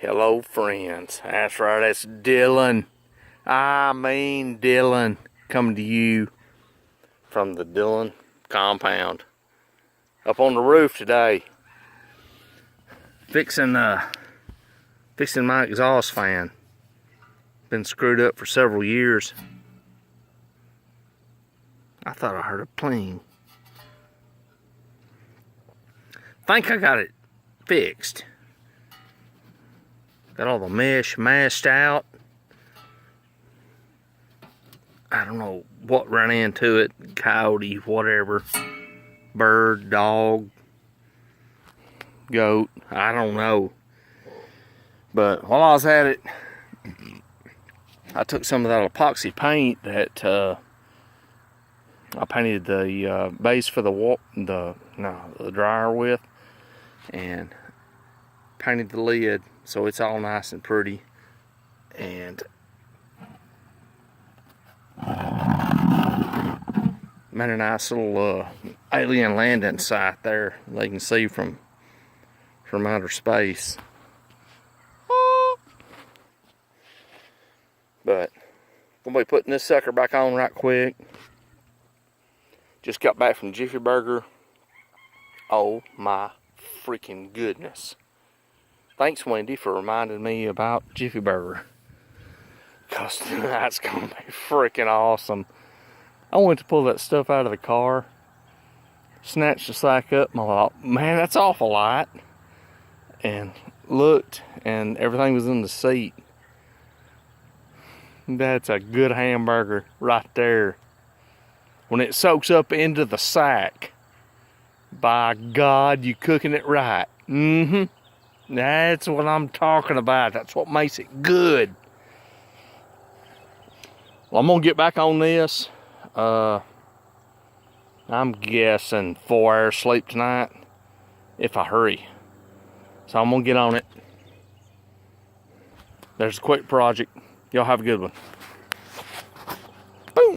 Hello friends, that's right, that's Dillon. Dillon, coming to you from the Dillon compound. Up on the roof today, fixing my exhaust fan. Been screwed up for several years. I thought I heard a plane. Think I got it fixed. Got all the mesh mashed out. I don't know what ran into it. Coyote, whatever. Bird, dog, goat. I don't know. But while I was at it, I took some of that epoxy paint that I painted the base for the dryer with, and painted the lid so it's all nice and pretty, and made a nice little alien landing site there they can see from outer space. But I'm gonna be putting this sucker back on right quick. Just got back from Jiffy Burger. Oh my freaking goodness. Thanks, Wendy, for reminding me about Jiffy Burger. Because tonight's going to be freaking awesome. I went to pull that stuff out of the car. Snatched the sack up and I thought, man, that's awful light. And looked, and everything was in the seat. That's a good hamburger right there. When it soaks up into the sack, by God, you cooking it right. That's what I'm talking about. That's what makes it good. Well, I'm gonna get back on this. I'm guessing 4 hours sleep tonight, if I hurry. So I'm gonna get on it. There's a quick project. Y'all have a good one.